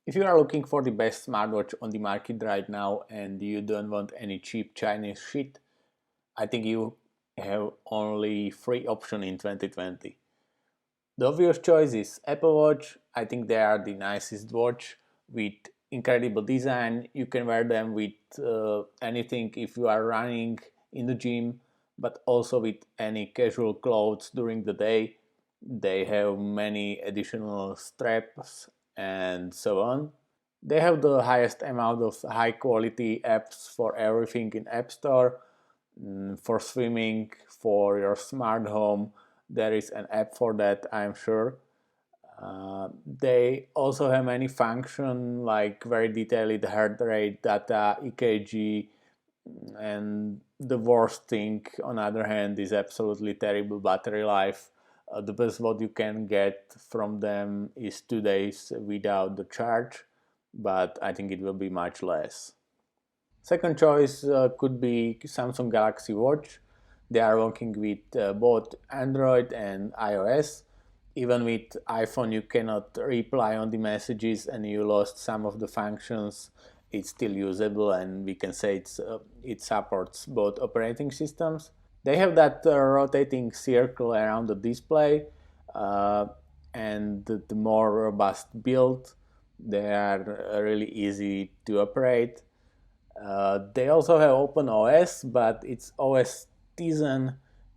If you are looking for the best smartwatch on the market right now and you don't want any cheap Chinese shit, I think you have only three options in 2020. The obvious choice is Apple Watch. I think they are the nicest watch with incredible design. You can wear them with anything if you are running in the gym, but also with any casual clothes during the day. They have many additional straps and so on. They have the highest amount of high quality apps for everything in App Store. For swimming, for your smart home, there is an app for that, I'm sure. They also have many functions like very detailed heart rate data, EKG, and the worst thing on the other hand is absolutely terrible battery life. The best what you can get from them is 2 days without the charge, but I think it will be much less. Second choice could be Samsung Galaxy Watch. They are working with both Android and iOS. Even with iPhone, you cannot reply on the messages and you lost some of the functions. It's still usable, and we can say it supports both operating systems. They have that rotating circle around the display, uh, and the more robust build. They are really easy to operate. They also have Open OS, but it's OS Tizen,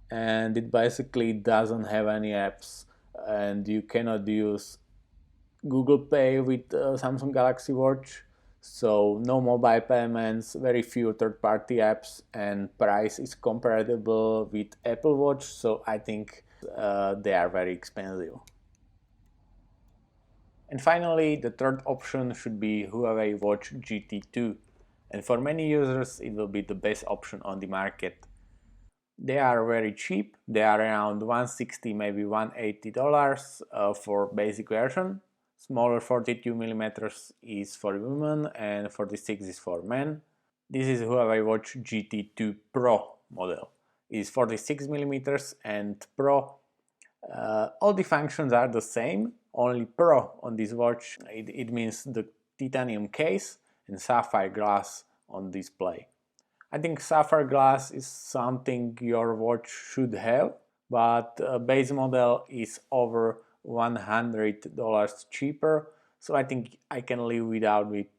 and it basically doesn't have any apps, and you cannot use Google Pay with Samsung Galaxy Watch. So no mobile payments, very few third-party apps, and price is comparable with Apple Watch. So I think they are very expensive. And finally, the third option should be Huawei Watch GT2. And for many users, it will be the best option on the market. They are very cheap. They are around 160, maybe $180 for basic version. Smaller 42 millimeters is for women and 46 is for men. This is Huawei Watch GT2 Pro model. It is 46 millimeters and Pro. All the functions are the same, only Pro on this watch. It means the titanium case and sapphire glass on display. I think sapphire glass is something your watch should have, but base model is over $100 cheaper, so I think I can live without it.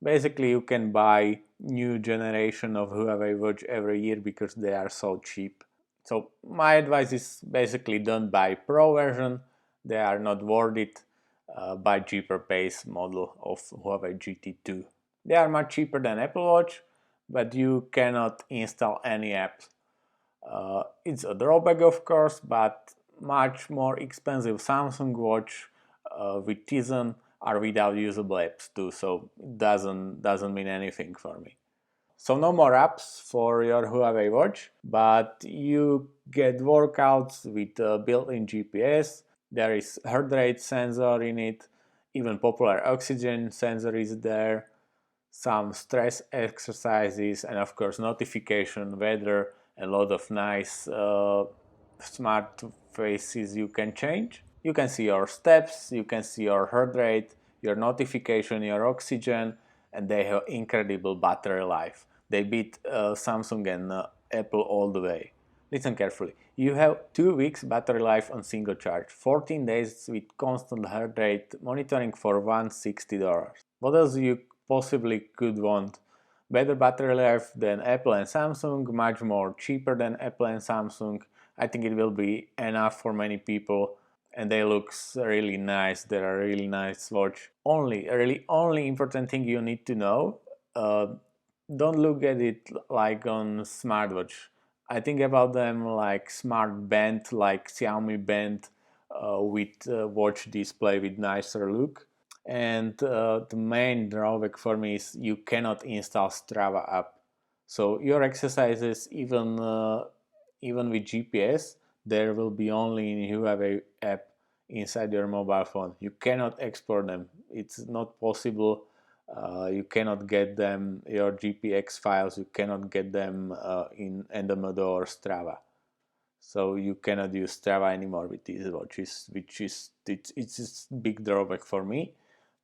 Basically, you can buy new generation of Huawei watch every year because they are so cheap. So my advice is basically don't buy Pro version, they are not worth it. Buy cheaper base model of Huawei GT2. They are much cheaper than Apple Watch, but you cannot install any apps. It's a drawback, of course, but much more expensive Samsung Watch with Tizen are without usable apps too, so it doesn't mean anything for me. So no more apps for your Huawei Watch, but you get workouts with a built-in GPS. There is heart rate sensor in it, even popular oxygen sensor is there, some stress exercises, and of course notification, weather, a lot of nice smart faces you can change. You can see your steps, you can see your heart rate, your notification, your oxygen, and they have incredible battery life. They beat Samsung and Apple all the way. Listen carefully. You have 2 weeks battery life on single charge, 14 days with constant heart rate monitoring for $160. What else you possibly could want? Better battery life than Apple and Samsung, much more cheaper than Apple and Samsung. I think it will be enough for many people, and they look really nice. They are really nice watch. Only important thing you need to know. Uh, don't look at it like on smartwatch. I think about them like smart band, like Xiaomi band with watch display with nicer look. And the main drawback for me is you cannot install Strava app. So your exercises, even with GPS, there will be only in Huawei app inside your mobile phone. You cannot export them. It's not possible. You cannot get them, your GPX files, you cannot get them in Endomodo or Strava. So you cannot use Strava anymore with these watches, which is it's a big drawback for me.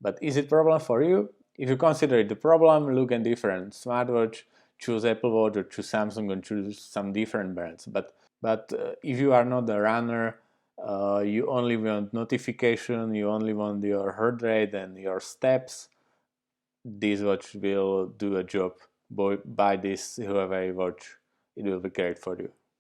But is it a problem for you? If you consider it a problem, look at different smartwatch, choose Apple Watch or choose Samsung and choose some different brands. But if you are not a runner, you only want notification, you only want your heart rate and your steps, this watch will do a job. Buy this Huawei watch, it will be great for you.